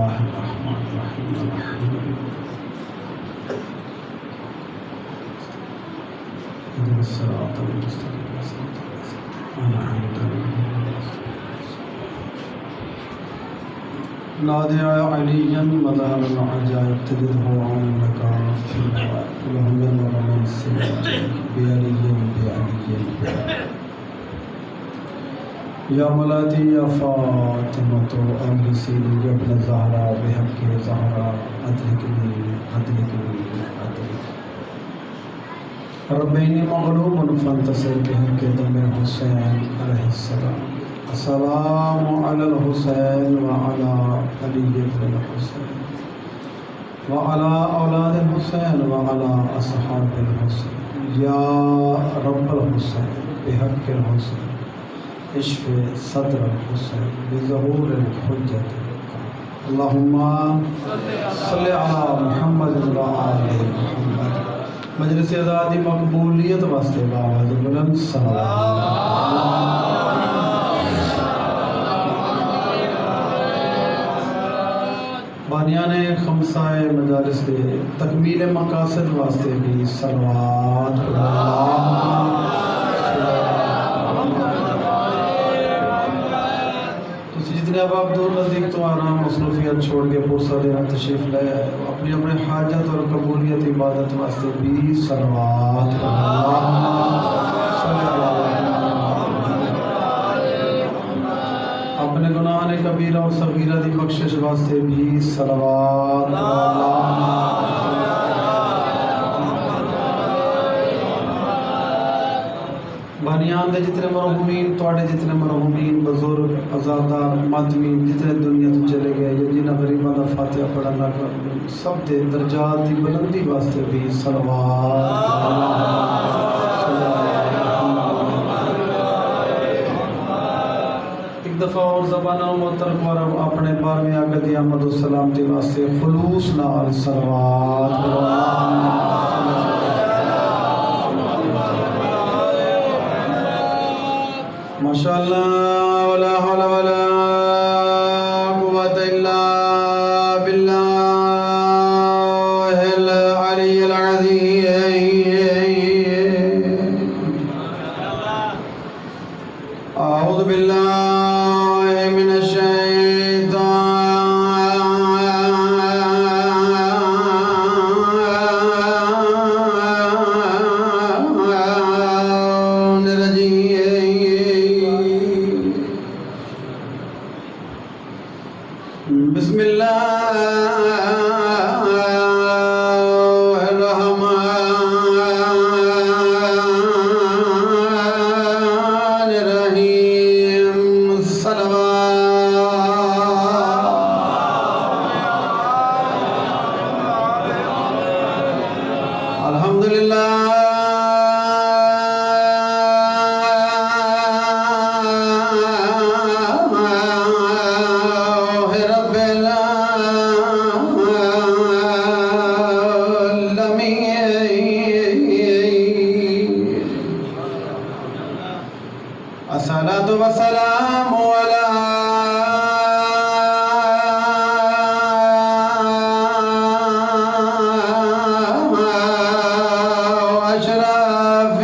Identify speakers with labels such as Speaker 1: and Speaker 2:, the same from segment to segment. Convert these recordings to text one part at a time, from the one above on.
Speaker 1: الله الرحمن الرحيم الحمد لله اهدنا الصراط المستقيم صراط الذين أنعمت عليهم نادى عليا مظهر العجائب تجده عونك في النوائب لهم من السيئات بعلي يا ملاتي يا فاطمة أنسي لي يا ابن الزهراء بحق زهراء أدركني رب إني مغلوب فانتصر بحق دم الحسين عليه السلام السلام على الحسين وعلى علي بن الحسين وعلى أولاد الحسين وعلى أصحاب الحسين يا رب الحسين بحق الحسين اشف صدر الحسين بظهور الحجة اللهم صل على محمد وآل محمد مجلس آزادی مقبولیت واسطے باواز بلند بانیان خمسہ مجالس کے تکمیل مقاصد واسطے بھی صلوات جتنے اب دور نزدیک تو آرام مصروفیت چھوڑ کے پرسہ دینا تشریف لے آئے اپنی اپنے حاجت اور قبولیت عبادت واسطے بھی صلوات اپنے گناہ کبیرہ اور صغیرہ دی بخشش واسطے بھی صلوات بانیان دے جتنے مرحومین توڑے جتنے مرحومین بزرگ ازادار ماتمین جتنے دنیا تو چلے گئے یا جنہ غریبہ دا فاتحہ پڑھنا کر سب دے درجات دی بلندی واسطے بھی صلوات ایک دفعہ اور زبانہ محترم اور اپنے بار میں آگے دی احمد السلام دی واسطے خلوص نال صلوات ماشاءاللہ ولا حول ولا قوة الا بالله العلي العظيم اعوذ بالله من الشيطان الرجيم بسم الله الرحمن الرحيم صلوات الحمد لله الصلاة والسلام على أشرف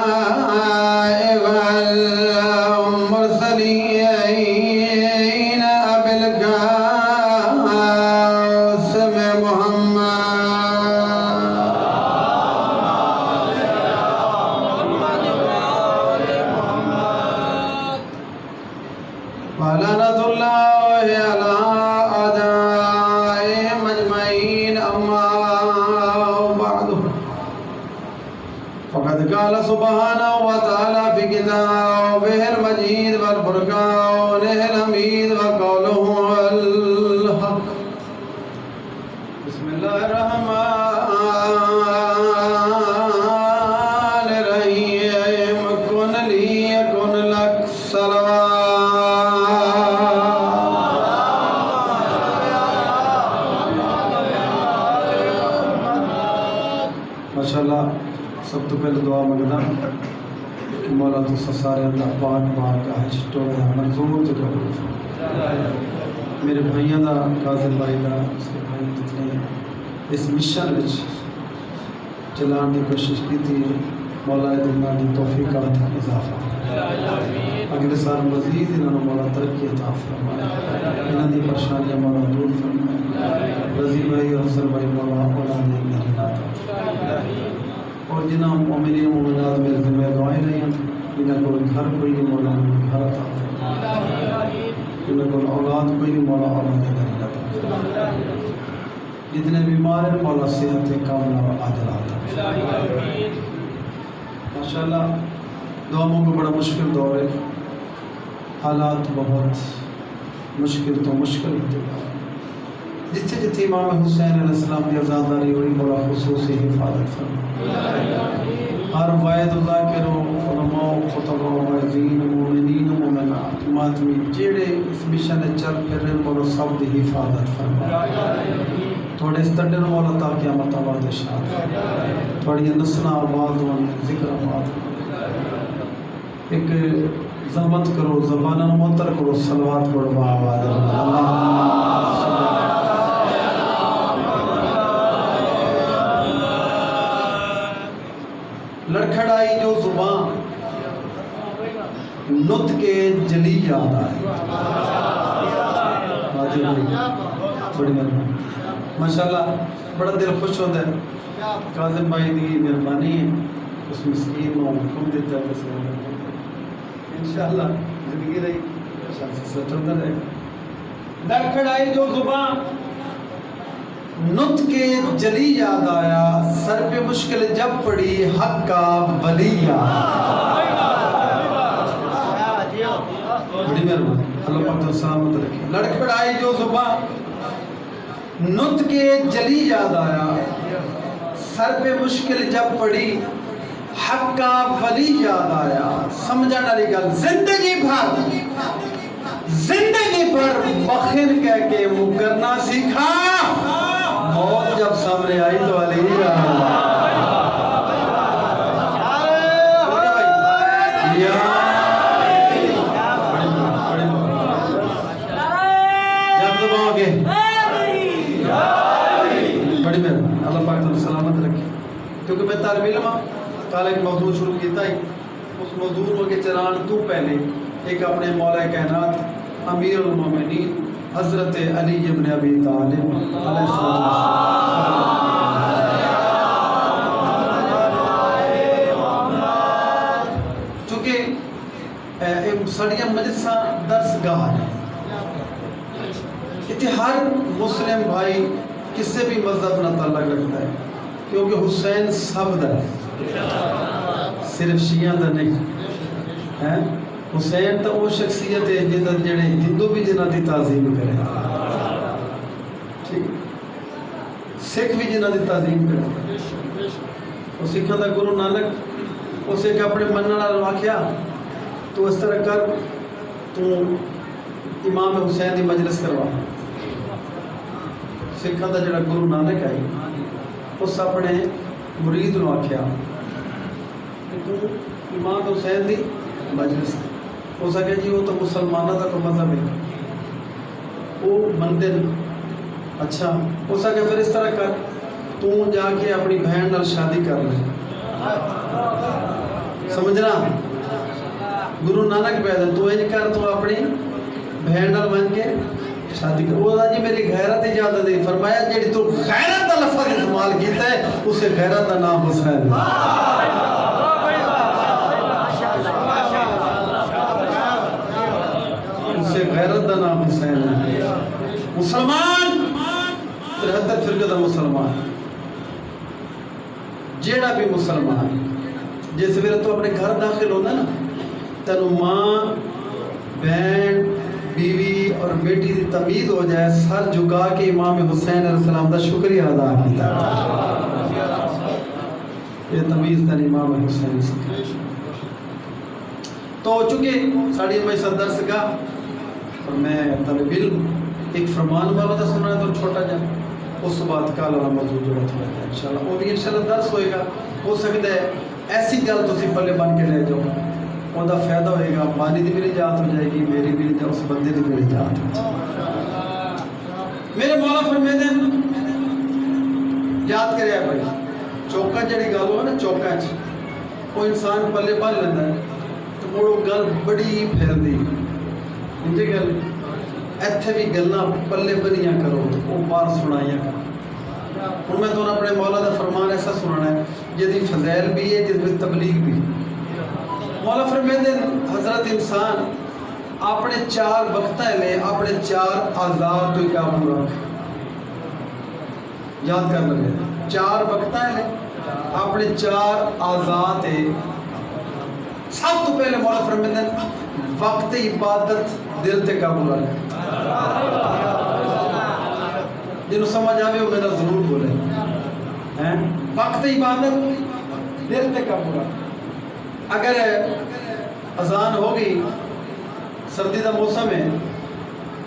Speaker 1: الأنبياء والمرسلين أبي القاسم ولعنة الله على أعدائهم أجمعين أما بعد فقد قال سبحانه وتعالى في كتابه المجيد والفرقان الحميد وقوله الحق بسم الله الرحمن الرحيم كن لي يكن لك ماشاءاللہ سب تو پہلے دعا منگنا کہ مولا تو سارے اللہ پاک بارگاہ ٹوڑا منظور تو قبول فرما میرے بھائیاں دا کاظم بھائی دا بھائی جتنے اس مشن وچ چلان کی کوشش کی تھی مولا دنیا کی توفیقات اضافہ اگلے سال مزید انہوں نے مولا ترقی عطا فرمائے انہوں کی پریشانیاں مولا دور فرمائے رضی بھائی اور حسن بھائی مولا اولاد نرین عطا فرمائے اور جنہوں مومنین و مومنات میرے ذمہ دعائیں رہی ہیں جنہوں کو گھر کوئی نہیں مولا گھر عطا فرمائے جنہوں کو اولاد کوئی نہیں مولا اولاد نرین عطا فرمائے جتنے بیمار ہیں مولا صحت کاملہ و عاجلہ عطا فرمائے ماشاءاللہ دعاؤں کو بڑا مشکل دور ہے حالات بہت مشکل تو مشکل ہوتے ہیں جتنے جتنے امام حسین علیہ السلام کی آزاداری ہوئی مولا خصوصی حفاظت فرمائے ہر واحد و ذاکر و علماء و خطبہ و وعظین و مومنین و مومنات ماتمی جیڑے اس مشن چل پھر رہے مولا سب دی حفاظت فرمائے تھوڑے اس تڈے مولا تا قیامت آباد شاد تھوڑی نسلیں آباد ہونے ذکر آباد ہونے ایک زحمت کرو زبانہ معطر کرو صلوات پڑھو آواز لڑکھڑائی جو زبان نت کے جلی یاد آئے بڑی مہربانی ماشاءاللہ بڑا دل خوش ہوتا ہے کاظم بھائی دی مہربانی ہے اس مسکین کو حکم دیتا ہے کسی انشاءاللہ زندگی رہی چلتا رہے لڑکھڑائی جو زبان نت کے جلی یاد آیا سر پہ مشکل جب پڑی حق کا ولی بڑی مہربانی اللہ پاک تو سلامت رکھے لڑکھڑائی جو زبان نت کے جلی یاد آیا سر پہ مشکل جب پڑی حق کا ولی یاد آیا سمجھا ڈالی گل زندگی پر بخیر کہہ کے مکرنا سیکھا موت جب سامنے آئی تو علی جب دباؤ گے بڑی مہربانی اللہ پاک تمہیں سلامت رکھے کیونکہ میں طالب علم کال ایک موضوع شروع کیتا ہے اس موضوع کے چلان تو پہلے ایک اپنے مولا کائنات امیر المومنین حضرت علی ابن ابی طالب علیہ السلام چونکہ سڑیاں مجلساں درس گاہ ہیں ہر مسلم بھائی کس سے بھی مذہب نہ تعلق رکھتا ہے کیونکہ حسین سب دا صرف شیعہ دا نہیں حسین تو وہ شخصیت ہے جڑے ہندو بھی جنہ دی تعظیم کرے ٹھیک سکھ بھی جنہ دی تعظیم کرے اور سکھاں دا گرو نانک اسے ایک اپنے منع نال آکھیا تو اس طرح کر تو امام حسین دی مجلس کروا سکھاں دا جڑا گرو نانک آئی اس اپنے مرید نو آکھیا امام حسین دی مجلس ہو سکے جی وہ تو مسلمانوں کا تو مذہب ہے وہ مندے اچھا ہو سکے پھر اس طرح کر تو جا کے اپنی بہن نال شادی کر لے سمجھنا گرو نانک پیدا تو انج کر تو اپنی بہن نال بن کے شادی کر وہ جی میری غیرت اجازت ہے فرمایا جیڑی تو غیرت کا لفظ استعمال کیتا ہے اسے غیرت کا نام حسین اسے غیرت کا نام حسین ہے مسلمان 73 فرقے دا مسلمان جیڑا بھی مسلمان جس ویلے تو اپنے گھر داخل ہونا نا تینو ماں بہن بیوی اور بیٹی کی تمیز ہو جائے سر جھکا کے امام حسین علیہ السلام دا شکریہ ادا کیتا یہ تمیز تن امام حسین سے تو چونکہ ساڑھی میں صدر سے کہا اور میں طالب علم ایک فرمان والا تھا سننا ہے تو چھوٹا جا اس بات کا اللہ موضوع جو تھوڑا ہے انشاءاللہ وہ بھی انشاءاللہ درس ہوئے گا ہو سکتا ہے ایسی گل تو پلے بن کے لے جاؤ وہ فائدہ ہوئے گا، مالی دی بھی نجات ہو جائے گی، میری بھی نجات، اس بندے دی بھی نجات ہو جائے گی۔ میرے مولا فرمیندے یاد کرے بھائی، چوکا جڑی گل ہو نا چوکا وہ انسان پلے بن لینا ہے تو مڑو گل بڑی پھیلدی انجے گل ایتھے بھی گلاں پلے بنیاں کرو وہ بار سنائیاں کرو۔ ہوں میں تو اپنے مولا دا فرمان ایسا سنانا ہے جدی فضیل بھی ہے، جس میں تبلیغ بھی۔ مولا فرمیندے حضرت انسان اپنے 4 وقتہ لے اپنے 4 آزاد تو قابو رکھ، یاد کر لگے 4 وقتہ لے اپنے 4 آزاد ہے۔ سب تو پہلے مولا فرمیندے وقت عبادت دل تے قابو رکھ، جنہوں سمجھ آوے وہ میرا ضرور بولے، وقت عبادت دل تے قابو رکھ۔ اگر اذان ہوگی، سردی دا موسم ہے،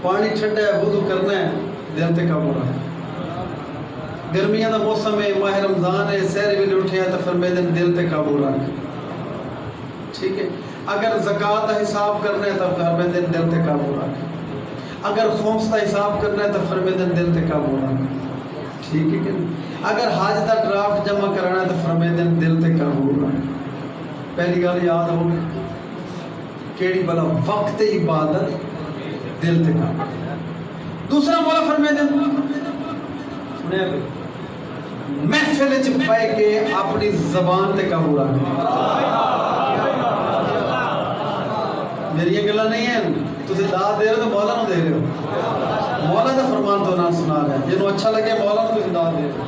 Speaker 1: پانی ٹھنڈا ہے، وضو کرنا ہے، دل تے قابو رکھ۔ گرمیاں دا موسم ہے، ماہ رمضان ہے، سحر بھی اٹھے ہیں تو فرمیندے دل تے قابو رکھ، ٹھیک ہے۔ اگر زکوٰۃ کا حساب کرنا ہے تو فرمیندے دل تے قابو رکھ، اگر خمس کا حساب کرنا ہے تو فرمیندے دل تے قابو رکھ، ٹھیک ہے کہ نہیں۔ اگر حج دا ڈرافٹ جمع کرنا ہے تو فرمیندے دل تے قابو رکھ۔ پہلی گل یاد ہوگی کیڑی بلا وقت عبادت دل تے قابو۔ دوسرا مولا فرمیندے سنیا بھائی محفل وچ بیٹھ کے اپنی زبان تے قابو رکھ۔ میری یہ گلاں نہیں ہیں، تسی داد دے رہے ہو تو مولا نو دے رہے ہو، مولا دا فرمان تو نہ سنا رہے ہیں، جنہوں اچھا لگے مولا نو تسی داد دے رہے ہو۔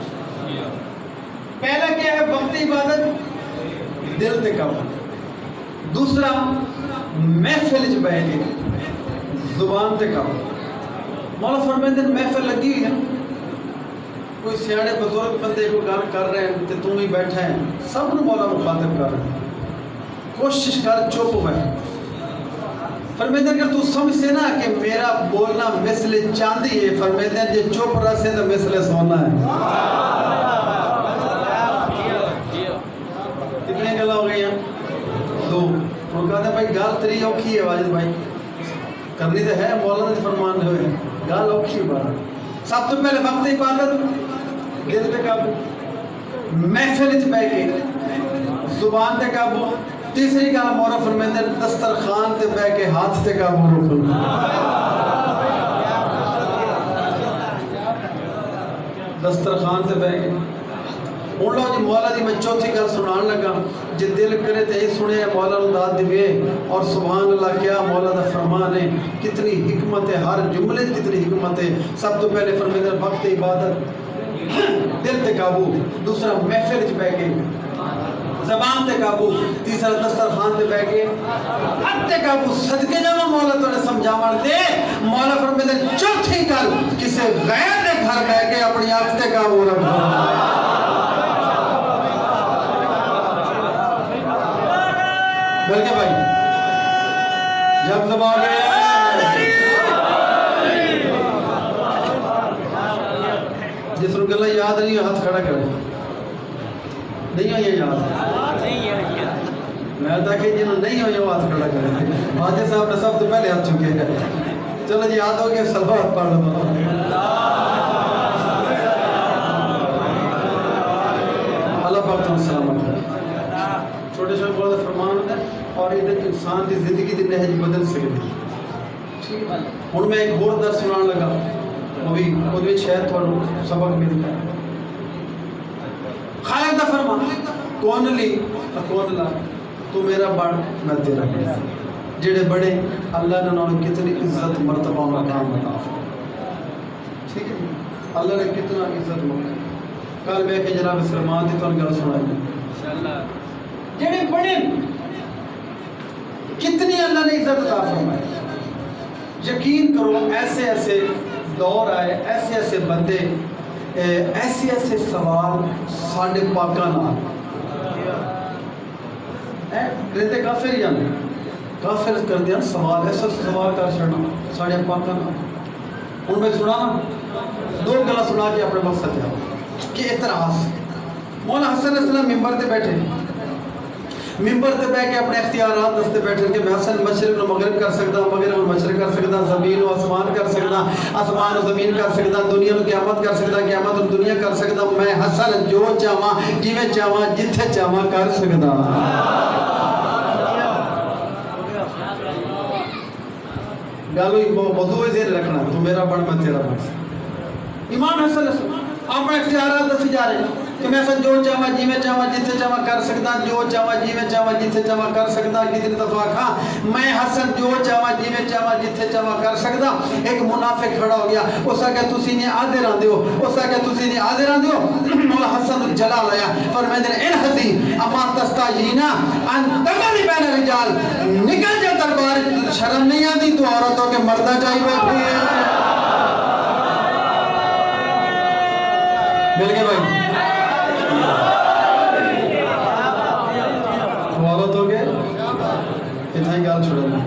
Speaker 1: پہلا کیا ہے وقت عبادت دل تے قابو، دوسرا محفل وچ بیٹھ کے زبان تے قابو۔ مولا فرمیندے محفل لگی ہوئی ہے، کوئی سیاڑے بزرگ بندے کو گل کر رہے ہیں تے تم ہی بیٹھا ہے، سب نے مولا مخاطب کر رہے ہیں، کوشش کر چپ بیٹھ۔ فرمیندے اگر تو سمجھ سے نا کہ میرا بولنا مثل چاندی ہے، فرمیندے جے چپ رہے تو مثل سونا ہے۔ کتنے گلا ہو گئی ہیں؟ 2۔ وہ کہتے ہیں بھائی گال تری اوکھی ہے واجد بھائی، کرنی تو ہے، مولا نے فرمان ہوئے گال اوکھی بارا۔ سب تو پہلے وقت عبادت دل تے قابو، محفل وچ بیٹھ کے زبان تے قابو۔ تیسری گل مولا فرمیندے دسترخوان تے بیٹھ کے ہاتھ تے قابو رکھو۔ دسترخوان تے بیٹھ کے ہوں لو جی مولا دی میں چوتھی گل سنان لگا، جی دل کرے تو یہ سنے مولا نو داد دے اور سبحان اللہ کیا مولا دا فرمان ہے، کتنی حکمت ہے، ہر جملے کتنی حکمت ہے۔ سب تو پہلے فرمیندے وقت عبادت دل تے قابو، دوسرا محفل وچ بیٹھ کے زبان تے قابو، تیسرا دسترخوان تے بیٹھ کے ہاتھ تے قابو۔ صدقے جاواں مولا تھوڑے سمجھاون دے، مولا فرمیندے چوتھی گل کسے غیر دے گھر بیٹھ کے اپنی آنکھ تے قابو رکھو۔ بلکہ بھائی جب زبان جس کو گلا یاد نہیں ہاتھ کھڑا کرے، نہیں ہو یہ یاد میں تاکہ جنہوں نہیں ہو یہ ہاتھ کھڑا کرے۔ واجد صاحب نے سب تو پہلے ہاتھ چکے ہیں، چلو جی یاد ہو گیا سلوات پڑھ لو۔ اللہ پاک تم سلامت ہے۔ چھوٹے چھوٹے بہت فرمان ہوتا ہے اور ادھر انسان کی زندگی کی نہج بدل سکتی ہے۔ ہوں میں ایک اور درس سنان لگا، وہ بھی شاید تھوڑا سبق ملتا ہے۔ خالق دا فرمان کون لی کون لا، تو میرا بڑ میں تیرا بڑا، جڑے بڑے اللہ نے انہوں نے کتنی عزت مرتبہ مقام عطا فرمایا، ٹھیک ہے، اللہ نے کتنا عزت مرتبہ۔ کل میں کہ جناب سلمان دی تو گل سنائی انشاءاللہ، جڑے بڑے کتنی اللہ نے عزت عطا فرمائی۔ یقین کرو ایسے ایسے دور آئے، ایسے ایسے بندے، ایسے ایسے سوال ساڑھے پاکاں نال کہتے کافر ہی جانے، کافر کر دیا سوال، ایسا سوال کر چھڑنا ساڑھے پاکاں نال۔ ان میں سنا 2 گلا سنا کے اپنے مقصد جاؤ کہ اعتراض۔ مولا حسن علیہ السلام ممبر تے بیٹھے، ممبر تے بیٹھ کے اپنے اختیارات دستے بیٹھے کہ میں حسن مشرق و مغرب کر سکتا، مغرب و مشرق کر سکتا، زمین و آسمان کر سکتا، آسمان و زمین کر سکتا، دنیا و قیامت کر سکتا، قیامت و دنیا کر سکتا، میں حسن جو چاہواں جویں چاہواں جتھے چاہواں کر سکتا۔ گالو موضوع ذہن رکھنا، تو میرا بن میں تیرا بن۔ امام حسن اپنے اختیارات دسی جا رہے ہیں کہ میں جو چاہواں جیویں چاہواں جتھے چاہواں کر سکتا، جو چاہواں جیویں چاہواں جتھے چاہواں کر سکتا۔ کتنی دفعہ کہا میں حسن جو چاہواں جیویں چاہواں جتھے چاہواں کر سکتا۔ ایک منافق کھڑا ہو گیا، اس کا کہ تسی نے آدھے راندے ہو، اس کا کہ تسی نے آدھے راندے ہو۔ مولا حسن جلال آیا فرمائے ان حدی اما تستاجینا ان تغلی بین الرجال، نکل جا دربار، شرم نہیں آتی تو عورتوں کے مردہ چاہیے بیٹھے ہیں۔ مل گئے بھائی عورت ہو گئے اتنا ہی گال چھوڑا گا۔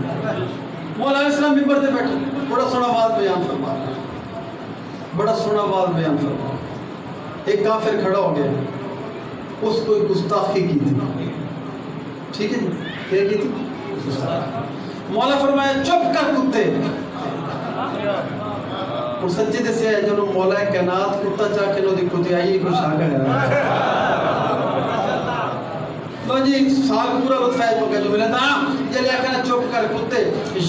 Speaker 1: مولا علیہ السلام ممبر تے بیٹھے، بڑا سونا بات بیان فرما، بڑا سونا بات بیان فرما۔ ایک کافر کھڑا ہو گیا، اس کو گستاخی کی تھی، ٹھیک ہے جی، کیا کی تھی؟ مولا فرمایا چپ کر کتے۔ اور سچے دے سے ہے جنہوں مولا کائنات کتا چاہ کے نو دی کتی آئی کو شاہ گیا۔ تو جی سال پورا لطف ہے پکا جو ملے تھا یہ لیا کہنا چپ کر کتے،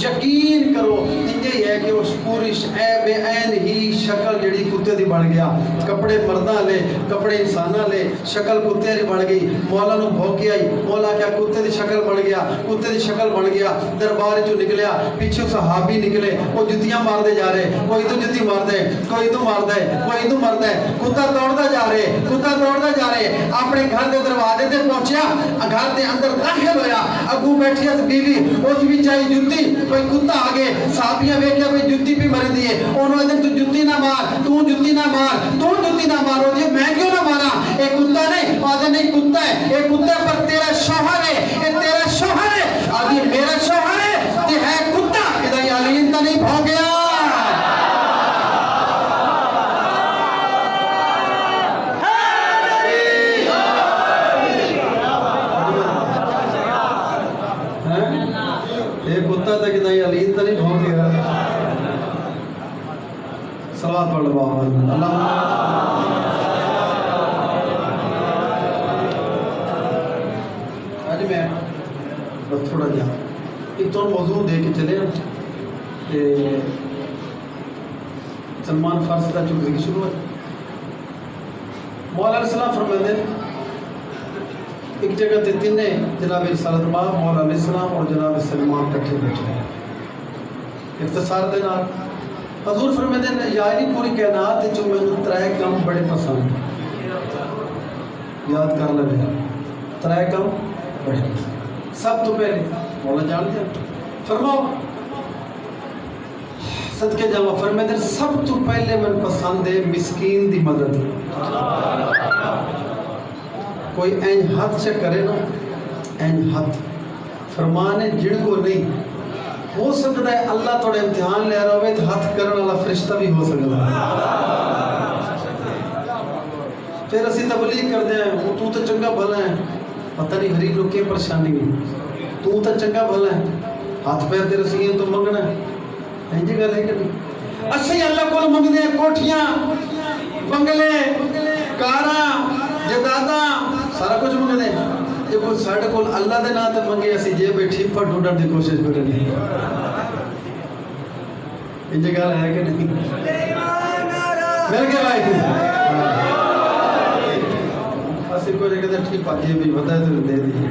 Speaker 1: یقین کرو انجھے ہے کہ اس پوری عیب عین ہی شکل جڑی کتے دی بڑھ گیا، کپڑے مردہ لے، کپڑے انسانہ لے، شکل کتے دی بڑھ گئی۔ مولا نو بھوکی آئی، مولا کیا کتے دی شکل بڑھ گیا، کتے دی شکل بڑھ گیا۔ دربار جو نکلیا، پیچھے صحابی نکلے، وہ جتیاں مار دے جا رہے، کوئی تو جتی مار دے، کوئی تو مار دے، کوئی تو مار دے، کتا توڑ جا رہے، کتا توڑ جا رہے۔ اپنے گھر دے دروازے تے پہنچیا، گھر دے اندر داخل ہویا، اگو بیٹھی اس بیوی، اس بھی چاہی جتی، کوئی کتا آگے، صحابیاں ویکھیا کوئی جتی بھی مر دیئے، انہوں نے تو جتی نہ مار، تو جتی نہ مار، تو جتی نہ مار، ہو دیئے میں کیوں نہ مارا؟ اے کتا نہیں، آدھے نہیں کتا ہے، اے کتا پر تیرا شوہر ہے، اے تیرا شوہر ہے، آدھے میرا شوہر ہے، تے ہے کتا، ادھا یہ علین تا نہیں بھو گیا۔ تک نہیں علین تو نہیں بھونک گیا۔ صلوات پڑھ لو اللہ۔ آج میں بس تھوڑا جا ایک تو موضوع دے کے چلے کہ سلمان فارسی کا چونکہ ذکر شروع ہے۔ مولا علیہ السلام فرماتے ہیں ایک جگہ تے تینے جناب رسالت ماہ مولا علیہ السلام اور جناب سلمان کٹھے بیٹھے ہیں۔ اختصار دینا حضور فرماتے ہیں یاری پوری کائنات جو میں نے ترائے کام بڑے پسند یاد کر لگے، ترائے کام بڑے سب تو پہلے مولا جان دیا فرماؤ صدقے جامع فرماتے ہیں سب تو پہلے میں پسند ہے مسکین دی مدد۔ کوئی این ہاتھ سے کرے نا، این ہاتھ فرمانے جڑ کو نہیں ہو سکتا ہے اللہ تھوڑے امتحان لے رہا ہوئے تو ہاتھ کرنے والا فرشتہ بھی ہو سکتا ہے۔ پھر اسی تبلیغ کر دیں وہ تو چنگا بھلا ہے، پتہ نہیں غریب لوگ کی پریشانی ہوئی، تو چنگا بھلا ہے، ہاتھ پیر تیرے سیئے تو منگنا ہے، اینجی گل ہے کہ نہیں؟ اسی اللہ کو منگ دیں کوٹھیاں، بنگلے، کاراں، جداداں، سارا کچھ منگ دیں۔ جب کوئی ساڑھے کو اللہ دے ناتے منگے ایسی جے بیٹھی پر ڈھوڑن دی کوشش کرنی۔ یہ جگہ ہے کہ نہیں؟ مل گئے بھائی تھی اسی کو جگہ دے ٹھیک پاکی بھی بتائے تو دے دیئے۔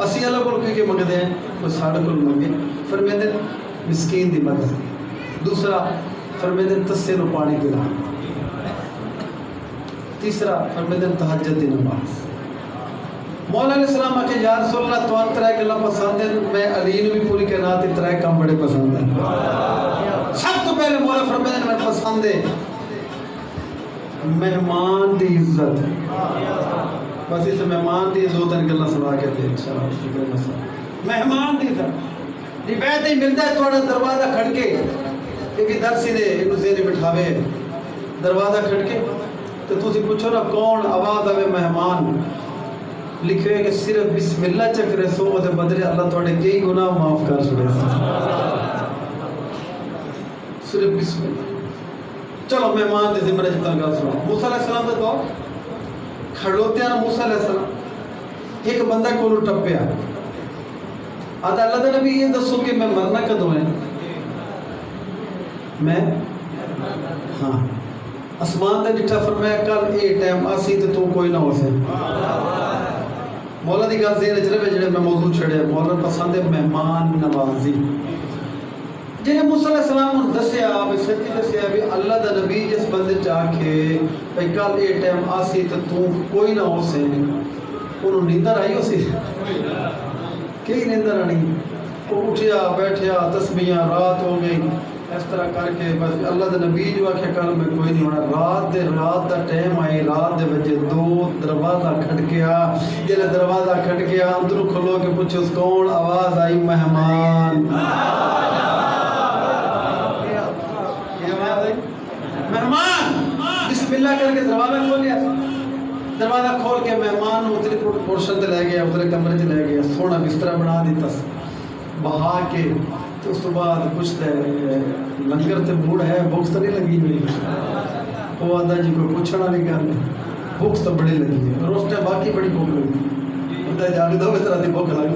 Speaker 1: اسی اللہ کو کیونکہ منگ دیں کوئی ساڑھے کو منگے فرمیدن مسکین دی مدد۔ دوسرا فرمیدن تسے نو پانی پلا۔ تیسرا فرمیدن تہجد دی نماز۔ مولا علیہ السلام آکے یا رسول اللہ تو ان ترائے گلہ پسند ہے، میں علی نے بھی پوری کائنات ترائے کام بڑے پسند ہیں۔ سب تو پہلے مولا فرمائے میں پسند ہے مہمان دی عزت۔ بس اسے مہمان دی دو تن گلہ سنا کے تھے انشاءاللہ۔ مہمان دی عزت روایت ہی ملتا ہے تھوڑا دروازہ کھڑ کے ایک درسی نے انہوں سے بٹھاوے دروازہ کھڑ کے تو تسی پوچھو نا کون آواز آوے مہمان لکھے کہ صرف بسم اللہ چکرے سو وہ بدلے اللہ تھوڑے کئی گناہ معاف کر چھڑے صرف بسم اللہ. چلو مہمان دے ذمہ جتنا گل سنو. موسیٰ علیہ السلام دے دور کھڑوتے ہیں موسیٰ علیہ السلام ایک بندہ کولو ٹپیا آدھا اللہ دے نبی یہ دسو کہ میں مرنا کدوں ہے میں ہاں اسمان دے ڈٹھا فرمایا کل اے ٹائم آسی تے تو کوئی نہ ہو سے مولا دی گل ذہن وچ رہے جڑے میں موضوع چھڑے مولا پسند ہے مہمان نوازی جنہیں موسیٰ علیہ السلام نے دسیا بھی سچی دسیا بھی اللہ دا نبی جس بندے چاہ کے بھئی کل اے ٹائم آسی تو کوئی نہ ہو سے انہوں نیندر آئی ہو سی کئی نیندر آنی وہ اٹھیا بیٹھیا تسبیحاں رات ہو گئی اس طرح کر کے بس اللہ دا نبی جو آکھے کل میں کوئی نہیں ہونا رات دا ٹائم آئی رات دے وجہ 2 دروازہ کھٹ گیا جلے دروازہ کھٹ گیا اندروں کھلو کے پوچھو اس کون آواز آئی مہمان مہمان بسم اللہ کر کے دروازہ کھول لیا دروازہ کھول کے مہمان اتنے پورشن تے لے گیا اتنے کمرے چ لے گیا سونا بستر بنا دیتا بہا کے تو اس تو بعد کچھ تے لنگر تے موڑ ہے بھوک تو نہیں لگی ہوئی وہ آدھا جی کوئی پوچھنا والی گل بھوک تو بڑی لگی ہے اور اس ٹائم باقی بڑی بھوک لگی بندہ جانے دو اس طرح کی بھوک لگی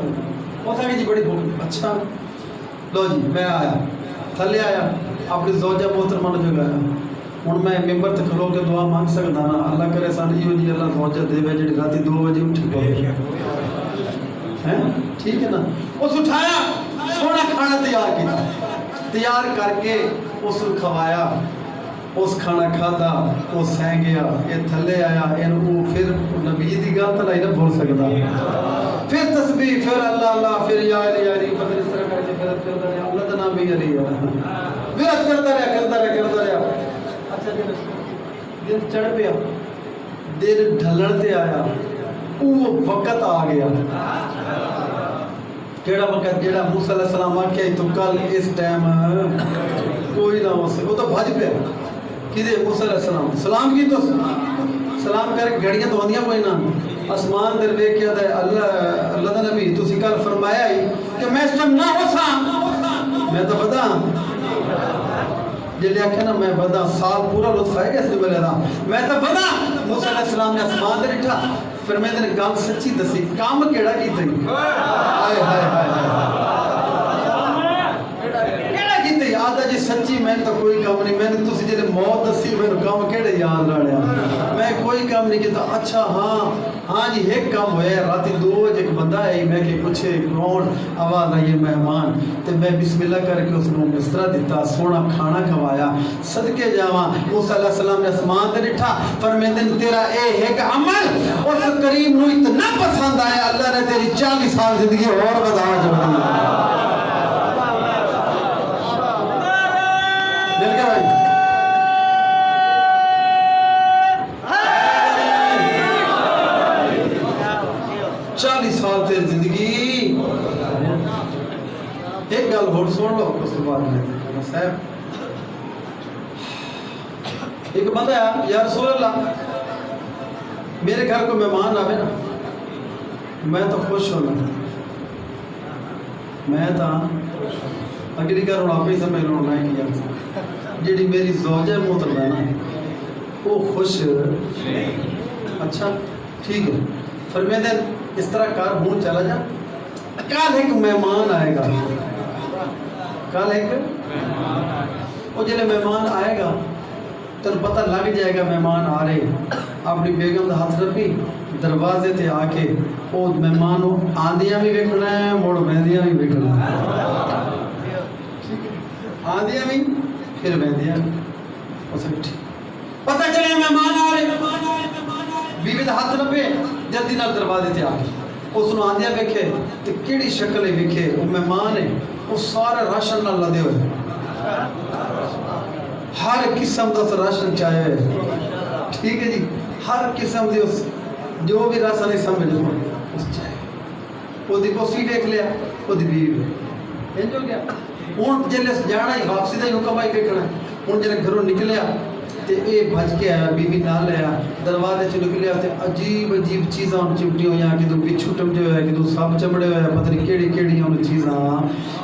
Speaker 1: وہ تھا کہ جی بڑی بھوک اچھا لو جی میں آیا تھلے آیا اپنی زوجہ محترمہ نے جگایا ہوں میں ممبر تے کھلو کے دعا مانگ سکتا نا اللہ کرے سان یہ جی اللہ زوجہ دے وے جڑی رات 2 بجے اٹھ پے ہیں ٹھیک ہے نا اس اٹھایا سونا کھانا تیار کر کے اس کو کھوایا اس کھانا کھادا وہ سہ گیا یہ تھلے آیا وہ پھر نبی دی گل تو نہیں نہ بول سکتا پھر تسبیح پھر اللہ اللہ پھر یا علی علی پتہ اس طرح کر کے پھر کرتا رہا اللہ دا نام بھی علی ہے پھر کرتا رہا اچھا دن چڑھ پیا دن ڈھلن تے آیا وہ وقت آ گیا کیڑا وقت جیڑا موسیٰ علیہ السلام آکھیا تو کل اس ٹائم کوئی نہ ہو سکے وہ تو بھج پیا کدے موسیٰ علیہ السلام سلام کی تو سلام کر کے گھڑیاں تو ہوندیاں کوئی نہ آسمان در ویکھیا تے اللہ دا نبی تسی کل فرمایا ہی کہ میں اس ٹائم نہ ہو سا میں تو بتا جلے آکھے نا میں بدا سال پورا لطف آئے گا اس لیے ملے دا میں تو بدا موسیٰ علیہ السلام نے اسمان دے اٹھا پھر میں نے گال سچی دسی کام کیڑا کی تھی آئے ہائے ہائے کیڑا کی تھی آدھا جی سچی میں تو کوئی کام نہیں میں نے تسی جلے موت دسی میں نے کام کیڑے یاد رہا میں کوئی کام نہیں کیتا اچھا ہاں جی ایک کام ہوئے راتی 2 بجے ایک بندہ ہے میں کہ پوچھے کون آواز آئی مہمان تے میں بسم اللہ کر کے اس نے بستر دیتا سونا کھانا کھوایا صدقے جاواں موسیٰ علیہ السلام نے آسمان تے ڈٹھا فرمیندے تیرا اے ایک عمل اس کریم نو اتنا پسند آیا اللہ نے تیری 40 سال زندگی اور بدا جبدی مل گیا بھائی 40 سال تیری زندگی ایک گل اور سن لو اس کے بعد میں صاحب ایک بندہ ہے یا رسول اللہ میرے گھر کو مہمان آوے نا میں تو خوش ہونا میں تو اگلی گھر ہوں آپ ہی سمجھ لو میں کیا جیڑی میری زوجہ محترمہ ہے نا وہ خوش اچھا ٹھیک ہے فرمیندے اس طرح کار ہون چلا جا کل ایک مہمان آئے گا کل ایک وہ جلے مہمان آئے گا تو پتہ لگ جائے گا مہمان آ رہے اپنی بیگم دا ہاتھ رکھی دروازے تے آ کے وہ مہمان آندیاں بھی ویکھنا ہے موڑ مہندیاں بھی ویکھنا ہے آندیاں بھی پھر مہندیاں پتہ چلے مہمان آ رہے بیوی دا ہاتھ رکھے جلدی نال دروازے تے آ کے اس نو آندیاں ویکھے تے کیڑی شکل ہے ویکھے وہ مہمان ہے وہ سارے راشن نال لدے ہوئے ہر قسم دا راشن چاہے ہوئے ٹھیک ہے جی ہر قسم دے اس جو بھی راشن ہے سمجھ لو اس چاہے وہ دی کوسی دیکھ لیا وہ دی بیوی انج ہو گیا ہن جلے جانا ہی واپسی دا حکم آئی ویکھنا ہن جلے گھروں نکلیا تے اے بھج کے آیا بیوی نال لیا دروازے چ نکلیا تے عجیب عجیب چیزاں چمٹی ہوئیاں کہ تو بچھو ٹمٹے ہوئے کہ تو سب چمڑے ہوئے پتہ نہیں کیڑی کیڑی ان چیزاں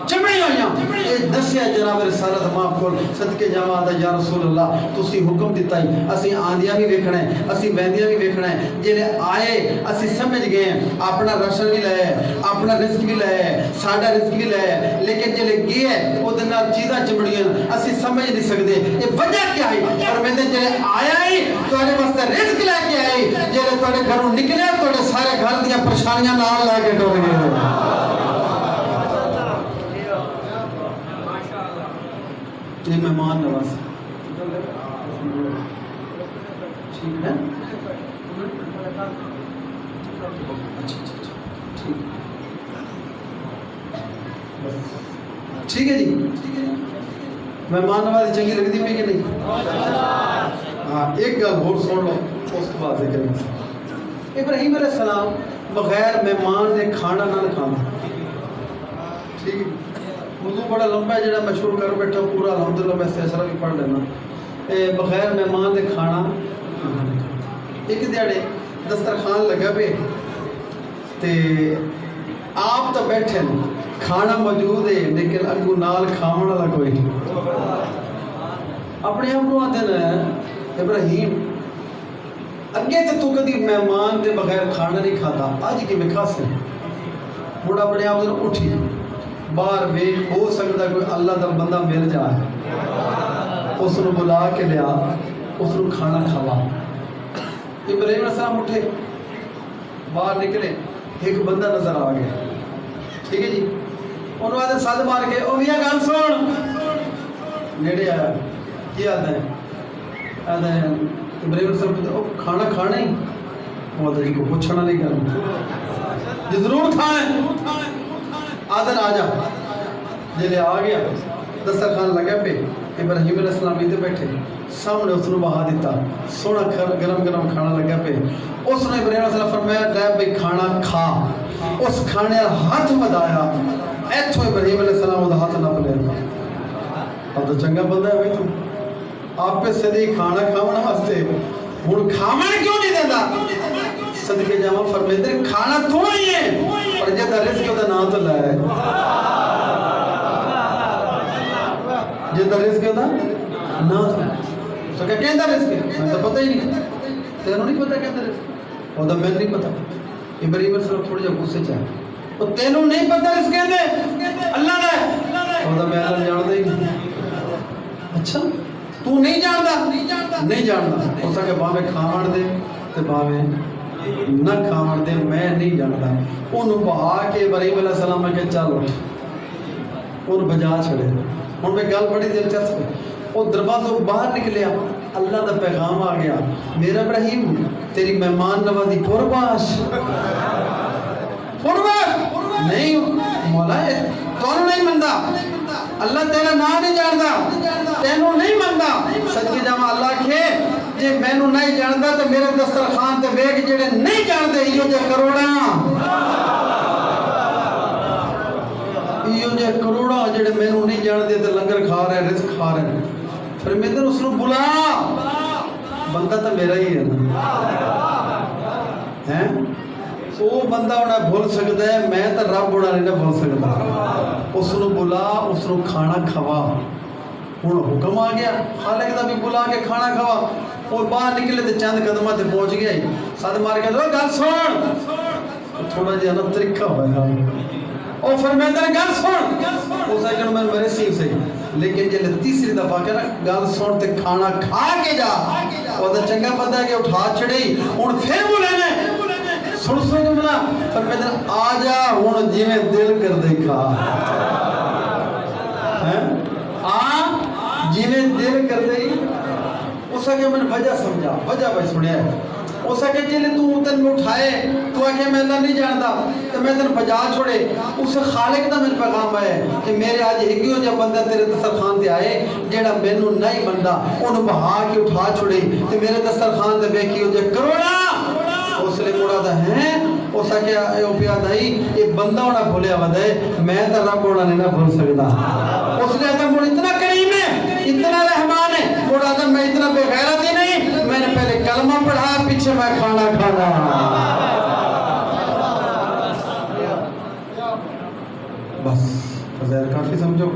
Speaker 1: چمڑی ہوئیاں اے دسیا جناب رسالت ماں کول صدقے جاواں دا یا رسول اللہ تسی حکم دتا ہی اسی آندیاں بھی ویکھنا ہے اسی ویندیاں بھی ویکھنا ہے جڑے آئے اسی سمجھ گئے اپنا راشن بھی لے اپنا رزق بھی لے ساڈا رزق بھی لے لیکن جڑے گئے او دے نال چیزاں چمڑیاں اسی سمجھ نہیں سکدے اے وجہ کیا ہے فرماندے جڑے آیا ہی تواڈے واسطے رزق لے کے آئے جڑے تواڈے گھروں نکلے تواڈے سارے گھر دیاں پریشانیاں نال لے کے ٹر گئے یہ مہمان نواز ٹھیک ہے ٹھیک ہے جی مہمان نوازی چنگی لگتی پی کہ نہیں ہاں ایک گل اور سن لو اس کے بعد ذکر کریں ابراہیم علیہ السلام بغیر مہمان نے کھانا نہ کھانا ٹھیک ہے موضوع بڑا لمبا ہے جڑا میں شروع کر بیٹھا پورا الحمدللہ میں سلسلہ بھی پڑھ لینا بغیر مہمان نے کھانا ایک دیہڑے دسترخوان لگا پہ تے آپ تو بیٹھے کھانا موجود ہے لیکن اگو نال کھاون والا کوئی اپنے آپ کو آتے نا ابراہیم اگے تو کدی مہمان کے بغیر کھانا نہیں کھاتا اج کی میں کھا سے مڑ اپنے آپ کو اٹھی باہر ویکھ ہو سکتا کوئی اللہ دا بندہ مل جائے اس کو بلا کے لیا اس کو کھانا کھوا ابراہیم علیہ السلام اٹھے باہر نکلے ایک بندہ نظر آ گیا ٹھیک ہے جی انہوں نے ساتھ مار کے او میاں گل سن نیڑے آیا کی آتا ہے آتا ہے ابراہیم علیہ السلام کھانا کھانا ہی وہ آتا جی کو پوچھنا نہیں کرنا جی ضرور کھانا آدھر آ جا جلے آ گیا دسترخوان لگا پہ ابراہیم علیہ السلام ادھر بیٹھے سامنے اس نے بہا دیتا سونا گرم گرم کھانا لگا پہ اس نے ابراہیم علیہ السلام فرمایا لے بھائی کھانا کھا اس کھانے ہاتھ مدایا ایتھو ابراہیم علیہ السلام وہ ہاتھ نہ پلے اب تو چنگا بندہ ہے بھائی تو آپ پہ صدی کھانا کھاونا واسطے ہوں کھاونا کیوں نہیں دیتا صدقے جاواں فرمیندے کھانا تو ہی ہے پر جے دا رزق دا نام تو لائے جے دا رزق دا نام تو سو کہ کہندا رزق میں تو پتہ ہی نہیں تینوں نہیں پتہ کہندا رزق او دا میں نہیں پتہ ابراہیم علیہ السلام تھوڑا جا غصے چ او تینوں نہیں پتہ رزق کہندے اللہ دا او دا میں اللہ جاندا ہی نہیں اچھا تو نہیں جاندا نہیں جاندا ہو سکے باویں کھاون دے تے باویں نہ کھاون دے میں نہیں جانتا انہوں بہا کے ابراہیم علیہ السلام میں کہ چل اٹھ انہوں بجا چھڑے ہوں میں گل بڑی دلچسپ ہے وہ دروازوں باہر نکلیا اللہ دا پیغام آ گیا میرا ابراہیم تیری مہمان نوازی پرباش نہیں مولا تو نہیں مندا اللہ تیرا نام نہیں جاندا تینوں نہیں مندا سچ کے جاواں اللہ کھے جے مینوں نہیں جاندا تے میرے دسترخوان تے ویکھ جڑے نہیں جاندے ایو جے کروڑاں ایو جے کروڑاں جڑے مینوں نہیں جاندے تے لنگر کھا رہے رزق کھا رہے فرمیندے اس نوں بلا بندہ تے میرا ہی ہے نا ہیں وہ بندہ ہونا بھول سکتا ہے میں تے رب ہونا نہیں بھول سکتا اس نوں بلا اس نوں کھانا کھوا ہوں حکم آ گیا خالق دا بھی بلا کے کھانا کھوا اور باہر نکلے تو چند قدمہ تے پہنچ گیا ہی ساتھ مار کے دو گل سن تھوڑا جہاں نا طریقہ ہوا اور فرمیندہ گل سن وہ سیکنڈ میں میرے سیف سے لیکن جلے تیسری دفعہ کہنا گل سن تے کھانا کھا کے جا وہ تو چنگا پتہ ہے کہ اٹھا چھڑی ہوں پھر بولینے سن سن جملہ فرمیندہ آ جا ہوں جی میں دل کر دے کھا جی میں دل کر دے اسا کہ میں نے وجہ سمجھا وجہ بھائی سنیا ہے اسا کہ جلے تو تن میں اٹھائے تو آکے میں اللہ نہیں جانتا تو میں تن بجا چھوڑے اس خالق دا میرے پیغام ہے کہ میرے آج ہگیوں جب بندہ تیرے دسترخوان تے آئے جیڑا مینوں نہیں بندہ انہوں بہا کے اٹھا چھوڑے تو میرے دسترخوان تے بیکیوں جے کروڑا اس لئے مڑا دا ہیں اسا کہ او پیا دائی یہ بندہ ہونا بھولیا ودا ہے میں تا رب ہونا نہیں بھول سکتا اس لئے کہ مڑ اتنا کریم ہے اتنا رحمان ہے مڑا دا میں اتنا بے غیرت پیچھے میں کھانا کھانا. بس فضائل کافی سمجھو.